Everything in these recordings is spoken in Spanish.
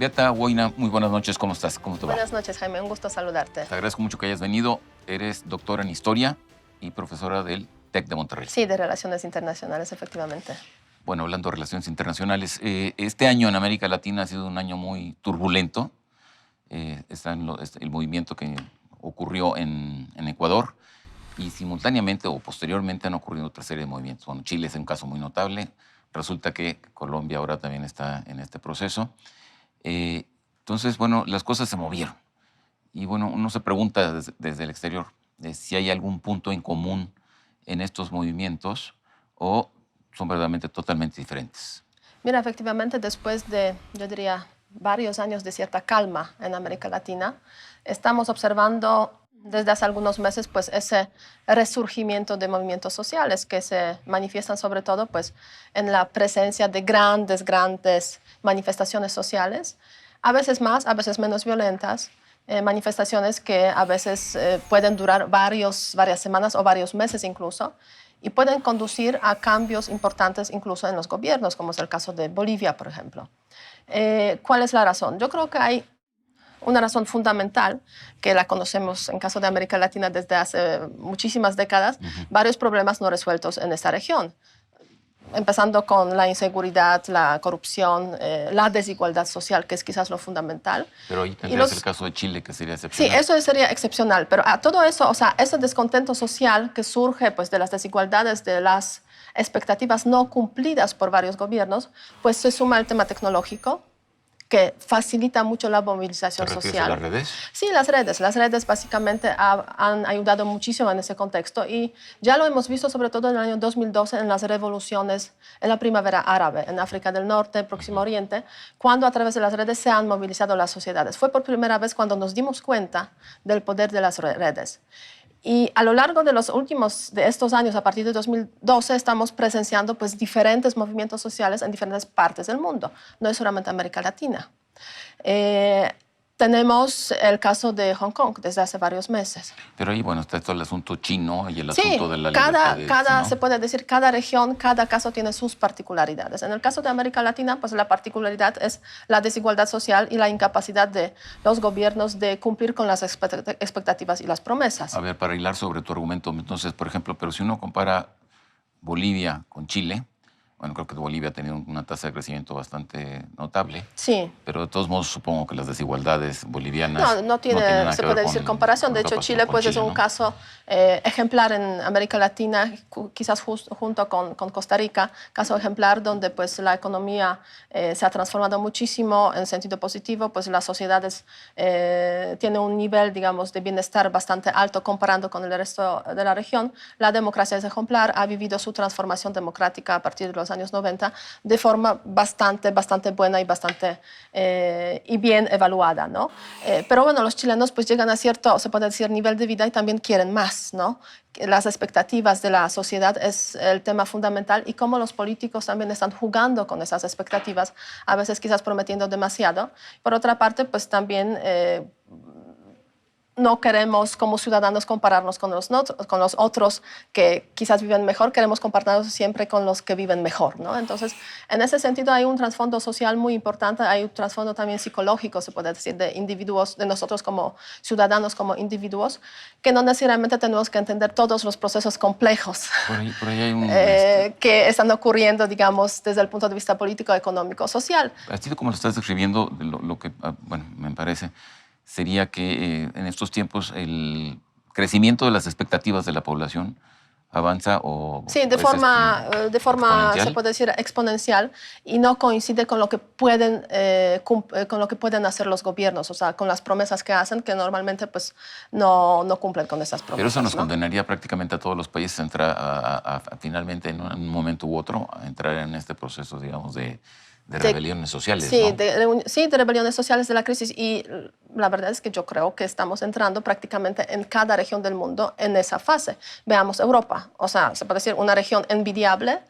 Beata Huayna, muy buenas noches. ¿Cómo estás? ¿Cómo te va? Buenas noches, Jaime. Un gusto saludarte. Te agradezco mucho que hayas venido. Eres doctora en Historia y profesora del TEC de Monterrey. Sí, de Relaciones Internacionales, efectivamente. Bueno, hablando de relaciones internacionales, este año en América Latina ha sido un año muy turbulento. Está el movimiento que ocurrió en Ecuador y simultáneamente o posteriormente han ocurrido otra serie de movimientos. Bueno, Chile es un caso muy notable. Resulta que Colombia ahora también está en este proceso. Entonces, bueno, las cosas se movieron. Y bueno, uno se pregunta desde el exterior si hay algún punto en común en estos movimientos o son verdaderamente totalmente diferentes. Mira, efectivamente, después de, yo diría, varios años de cierta calma en América Latina, estamos observando desde hace algunos meses pues, ese resurgimiento de movimientos sociales que se manifiestan sobre todo pues, en la presencia de grandes manifestaciones sociales, a veces más, a veces menos violentas, manifestaciones que a veces pueden durar varias semanas o varios meses incluso, y pueden conducir a cambios importantes incluso en los gobiernos, como es el caso de Bolivia, por ejemplo. ¿Cuál es la razón? Yo creo que hay una razón fundamental, que la conocemos en caso de América Latina desde hace muchísimas décadas, varios problemas no resueltos en esta región. Empezando con la inseguridad, la corrupción, la desigualdad social, que es quizás lo fundamental. Pero ahí tendrías el caso de Chile, que sería excepcional. Sí, eso sería excepcional, pero a todo eso, o sea, ese descontento social que surge pues, de las desigualdades, de las expectativas no cumplidas por varios gobiernos, pues se suma el tema tecnológico, que facilita mucho la movilización social. ¿Te refieres a las redes? Sí, las redes básicamente han ayudado muchísimo en ese contexto y ya lo hemos visto sobre todo en el año 2012 en las revoluciones, en la primavera árabe, en África del Norte, Próximo Oriente, cuando a través de las redes se han movilizado las sociedades. Fue por primera vez cuando nos dimos cuenta del poder de las redes. Y a lo largo de estos años, a partir de 2012, estamos presenciando pues, diferentes movimientos sociales en diferentes partes del mundo, no es solamente América Latina. Tenemos el caso de Hong Kong desde hace varios meses. Pero ahí, bueno, está todo el asunto chino y el Sí, asunto de la libertad. ¿No? Se puede decir, cada región, cada caso tiene sus particularidades. En el caso de América Latina, pues la particularidad es la desigualdad social y la incapacidad de los gobiernos de cumplir con las expectativas y las promesas. A ver, para hilar sobre tu argumento, entonces, por ejemplo, pero si uno compara Bolivia con Chile, bueno, creo que Bolivia ha tenido una tasa de crecimiento bastante notable. Sí. Pero de todos modos supongo que las desigualdades bolivianas no tiene nada se puede decir comparación. De hecho, Chile pues, es un caso ejemplar en América Latina, quizás junto con Costa Rica, caso ejemplar donde pues, la economía se ha transformado muchísimo en sentido positivo, pues las sociedades tienen un nivel, digamos, de bienestar bastante alto comparando con el resto de la región. La democracia es ejemplar, ha vivido su transformación democrática a partir de los años 90 de forma bastante buena y bastante y bien evaluada, ¿no? Pero bueno, los chilenos pues llegan a cierto, se puede decir, nivel de vida y también quieren más, ¿no? Las expectativas de la sociedad es el tema fundamental y cómo los políticos también están jugando con esas expectativas, a veces quizás prometiendo demasiado. Por otra parte, pues también no queremos como ciudadanos compararnos con los otros que quizás viven mejor, queremos compararnos siempre con los que viven mejor, ¿no? Entonces, en ese sentido hay un trasfondo social muy importante, hay un trasfondo también psicológico, se puede decir, de individuos, de nosotros como ciudadanos, como individuos, que no necesariamente tenemos que entender todos los procesos complejos por ahí hay un, que están ocurriendo, digamos, desde el punto de vista político, económico, social. Así como lo estás describiendo, lo que, bueno, me parece sería que en estos tiempos el crecimiento de las expectativas de la población avanza o... Sí, de forma se puede decir, exponencial y no coincide con lo que pueden hacer los gobiernos, o sea, con las promesas que hacen, que normalmente pues, no cumplen con esas promesas. Pero eso nos ¿no? condenaría prácticamente a todos los países a entrar a finalmente, en un momento u otro, a entrar en este proceso, digamos, de rebeliones sociales, sí, ¿no? de rebeliones sociales de la crisis y la verdad es que yo creo que estamos entrando prácticamente en cada región del mundo en esa fase. Veamos Europa, o sea, se puede decir una región envidiable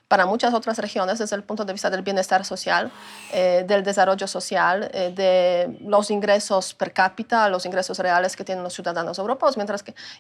para muchas otras regiones desde el punto de vista del bienestar social, del desarrollo social, de los ingresos per cápita, los ingresos reales que tienen los ciudadanos europeos,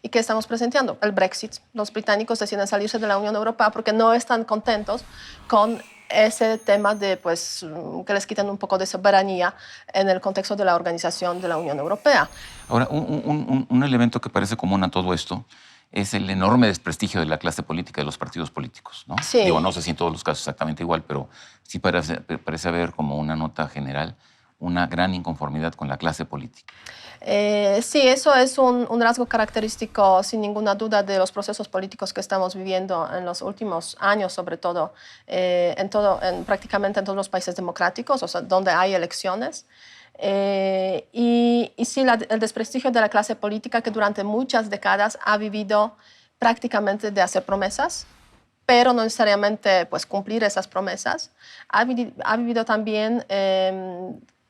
¿y qué estamos presenciando? El Brexit. Los británicos deciden salirse de la Unión Europea porque no están contentos con ese tema de pues, que les quiten un poco de soberanía en el contexto de la organización de la Unión Europea. Ahora, un elemento que parece común a todo esto es el enorme desprestigio de la clase política, de los partidos políticos, ¿no? Sí. Digo, no sé si en todos los casos exactamente igual, pero sí parece haber como una nota general una gran inconformidad con la clase política. Sí, eso es un rasgo característico, sin ninguna duda, de los procesos políticos que estamos viviendo en los últimos años, sobre todo, prácticamente en todos los países democráticos, o sea, donde hay elecciones. Y sí, el desprestigio de la clase política que durante muchas décadas ha vivido prácticamente de hacer promesas, pero no necesariamente pues, cumplir esas promesas. Ha vivido también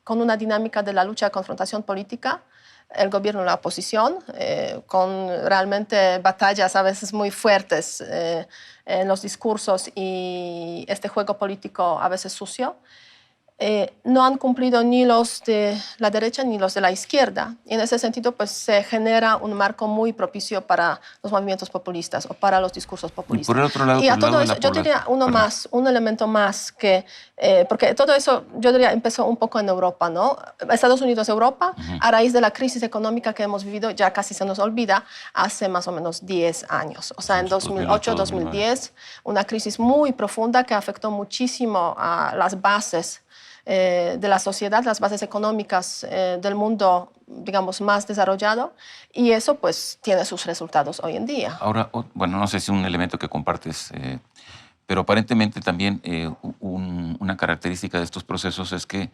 con una dinámica de la lucha de confrontación política, el gobierno y la oposición, con realmente batallas a veces muy fuertes en los discursos y este juego político a veces sucio. No han cumplido ni los de la derecha ni los de la izquierda. Y en ese sentido, pues se genera un marco muy propicio para los movimientos populistas o para los discursos populistas. Y por el otro lado, y a todo eso, yo diría un elemento más que, porque todo eso, yo diría, empezó un poco en Europa, ¿no? Estados Unidos, Europa, a raíz de la crisis económica que hemos vivido, ya casi se nos olvida, hace más o menos 10 años. O sea, en 2008, 2010, una crisis muy profunda que afectó muchísimo a las bases de la sociedad, las bases económicas del mundo, digamos, más desarrollado, y eso pues tiene sus resultados hoy en día. Ahora, bueno, no sé si es un elemento que compartes, pero aparentemente también una característica de estos procesos es que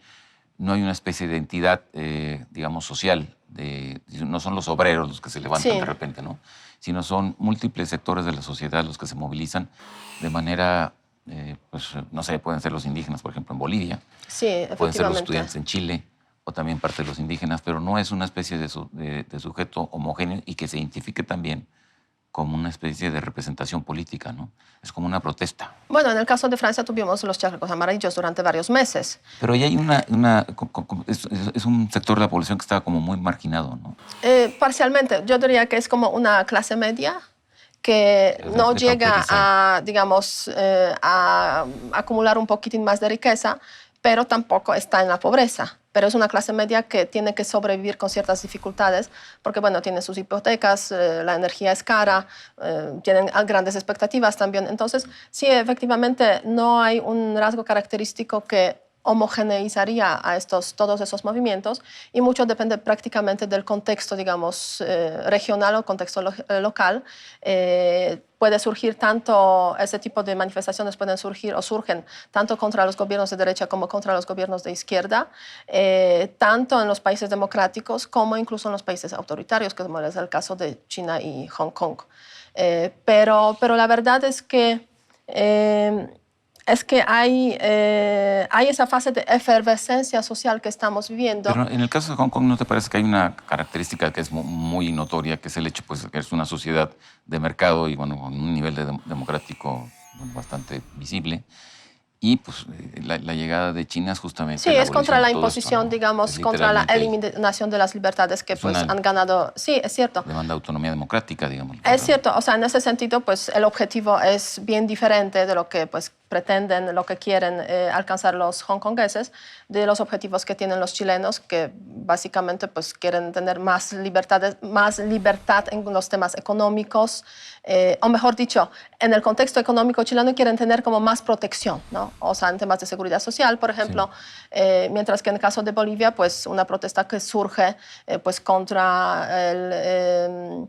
no hay una especie de entidad, digamos, social, no son los obreros los que se levantan Sí. de repente, ¿no? Sino son múltiples sectores de la sociedad los que se movilizan de manera... pues no sé, pueden ser los indígenas, por ejemplo, en Bolivia. Sí, efectivamente. Pueden ser los estudiantes en Chile o también parte de los indígenas, pero no es una especie de sujeto homogéneo y que se identifique también como una especie de representación política, ¿no? Es como una protesta. Bueno, en el caso de Francia tuvimos los chalecos amarillos durante varios meses. Pero ahí hay es un sector de la población que está como muy marginado, ¿no? Parcialmente, yo diría que es como una clase media que no llega a, digamos, a acumular un poquitín más de riqueza, pero tampoco está en la pobreza. Pero es una clase media que tiene que sobrevivir con ciertas dificultades, porque, bueno, tiene sus hipotecas, la energía es cara, tienen grandes expectativas también. Entonces, sí, efectivamente, no hay un rasgo característico que homogeneizaría a todos esos movimientos, y mucho depende prácticamente del contexto, digamos, regional o contexto local. Puede surgir tanto, ese tipo de manifestaciones pueden surgir o surgen tanto contra los gobiernos de derecha como contra los gobiernos de izquierda, tanto en los países democráticos como incluso en los países autoritarios, como es el caso de China y Hong Kong. Pero la verdad es que hay esa fase de efervescencia social que estamos viviendo. Pero en el caso de Hong Kong, ¿no te parece que hay una característica que es muy notoria, que es el hecho, pues, que es una sociedad de mercado y, bueno, con un nivel democrático bastante visible? Y pues la llegada de China es justamente... Sí, es contra la imposición, esto, ¿no? digamos, contra la eliminación de las libertades que pues han ganado. Sí, es cierto. Demanda autonomía democrática, digamos. Es cierto, o sea, en ese sentido, pues el objetivo es bien diferente de lo que pues pretenden, lo que quieren alcanzar los hongkongueses, de los objetivos que tienen los chilenos, que básicamente pues quieren tener más libertad en los temas económicos, o mejor dicho, en el contexto económico chileno quieren tener como más protección, ¿no? O sea, en temas de seguridad social, por ejemplo, sí. Mientras que en el caso de Bolivia, pues una protesta que surge pues contra el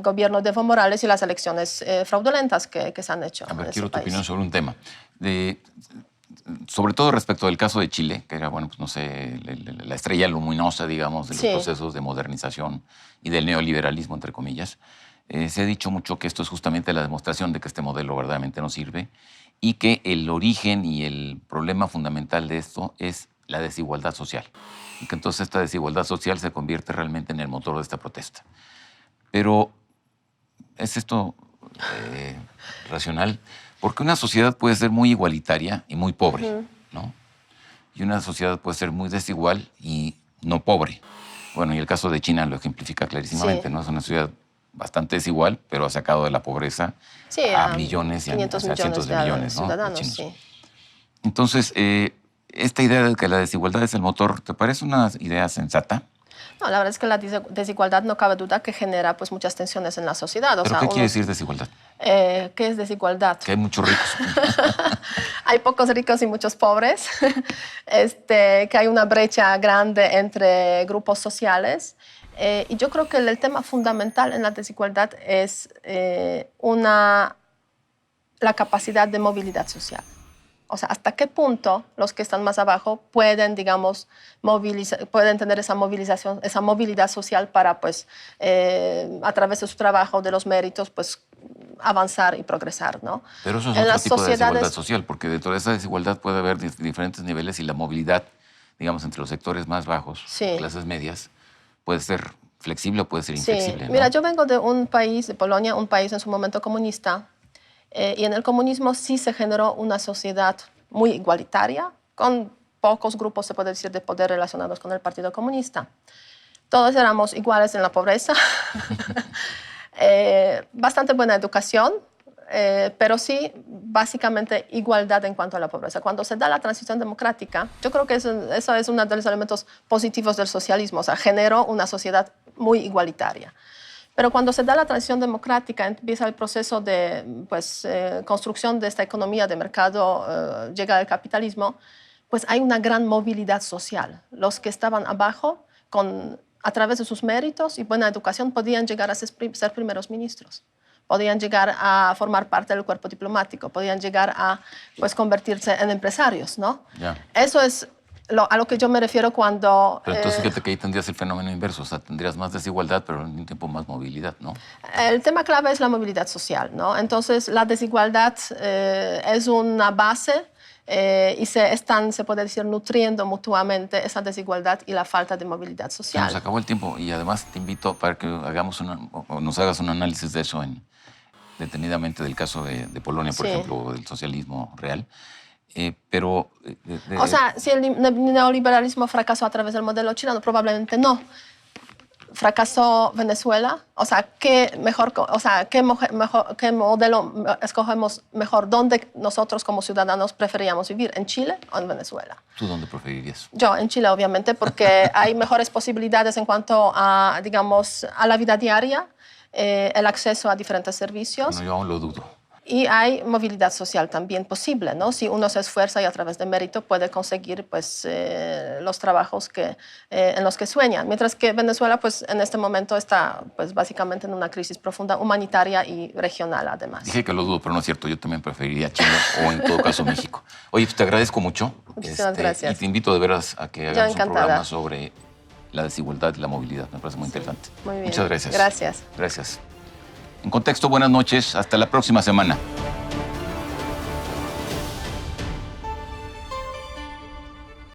gobierno de Evo Morales y las elecciones fraudulentas que se han hecho. A ver, quiero tu opinión sobre un tema. Sobre todo respecto del caso de Chile, que era, bueno, pues no sé, la estrella luminosa, digamos, de los procesos de modernización y del neoliberalismo, entre comillas. Se ha dicho mucho que esto es justamente la demostración de que este modelo verdaderamente no sirve y que el origen y el problema fundamental de esto es la desigualdad social. Y que entonces esta desigualdad social se convierte realmente en el motor de esta protesta. Pero, ¿es esto racional? Porque una sociedad puede ser muy igualitaria y muy pobre, ¿no? Y una sociedad puede ser muy desigual y no pobre. Bueno, y el caso de China lo ejemplifica clarísimamente, ¿no? Es una sociedad bastante desigual, pero ha sacado de la pobreza Sí, a millones y a 500 cientos de millones, ¿no?, de ciudadanos, chinos. sí. Entonces, esta idea de que la desigualdad es el motor, ¿te parece una idea sensata? No, la verdad es que la desigualdad no cabe duda que genera pues muchas tensiones en la sociedad. O ¿Pero sea, qué quiere decir desigualdad? ¿Qué es desigualdad? Que hay muchos ricos. Hay pocos ricos y muchos pobres, que hay una brecha grande entre grupos sociales. Y yo creo que el tema fundamental en la desigualdad es la capacidad de movilidad social. O sea, hasta qué punto los que están más abajo pueden, digamos, pueden tener esa movilización, esa movilidad social para, pues, a través de su trabajo, de los méritos, pues, avanzar y progresar, ¿no? Pero eso es otro tipo de desigualdad social, porque dentro de esa desigualdad puede haber diferentes niveles y la movilidad, digamos, entre los sectores más bajos, Sí. clases medias, puede ser flexible o puede ser inflexible, ¿no? Mira, yo vengo de un país, de Polonia, un país en su momento comunista, y en el comunismo sí se generó una sociedad muy igualitaria, con pocos grupos, se puede decir, de poder relacionados con el Partido Comunista. Todos éramos iguales en la pobreza, bastante buena educación, pero sí, básicamente, igualdad en cuanto a la pobreza. Cuando se da la transición democrática, yo creo que eso es uno de los elementos positivos del socialismo, o sea, generó una sociedad muy igualitaria. Pero cuando se da la transición democrática, empieza el proceso de pues, construcción de esta economía de mercado, llega el capitalismo, pues hay una gran movilidad social. Los que estaban abajo, a través de sus méritos y buena educación, podían llegar a ser primeros ministros, podían llegar a formar parte del cuerpo diplomático, podían llegar a pues, convertirse en empresarios, ¿no? Ya. Eso es a lo que yo me refiero cuando... Pero entonces fíjate que ahí tendrías el fenómeno inverso, o sea, tendrías más desigualdad, pero al mismo tiempo más movilidad, ¿no? El tema clave es la movilidad social, ¿no? Entonces, la desigualdad es una base y se puede decir, nutriendo mutuamente esa desigualdad y la falta de movilidad Se social. nos acabó el tiempo y además te invito para que nos hagas un análisis de eso detenidamente del caso de Polonia, por Sí. ejemplo, del socialismo real. Pero... O sea, si el neoliberalismo fracasó a través del modelo chileno, probablemente no. Fracasó Venezuela, o sea, ¿qué modelo escogemos mejor? ¿Dónde nosotros como ciudadanos preferíamos vivir? ¿En Chile o en Venezuela? ¿Tú dónde preferirías? Yo, en Chile, obviamente, porque hay mejores posibilidades en cuanto a, digamos, a la vida diaria, el acceso a diferentes servicios. Bueno, yo aún lo dudo. Y hay movilidad social también posible, ¿no? Si uno se esfuerza y a través de mérito puede conseguir pues, los trabajos en los que sueña. Mientras que Venezuela pues, en este momento está pues, básicamente en una crisis profunda humanitaria y regional además. Dije que lo dudo, pero no es cierto. Yo también preferiría Chile o en todo caso México. Oye, pues te agradezco mucho. Muchísimas gracias. Y te invito de veras a que hagamos un encantada. programa sobre la desigualdad y la movilidad. Me parece muy interesante. Muy bien. Muchas gracias. Gracias. Gracias. En Contexto, buenas noches. Hasta la próxima semana.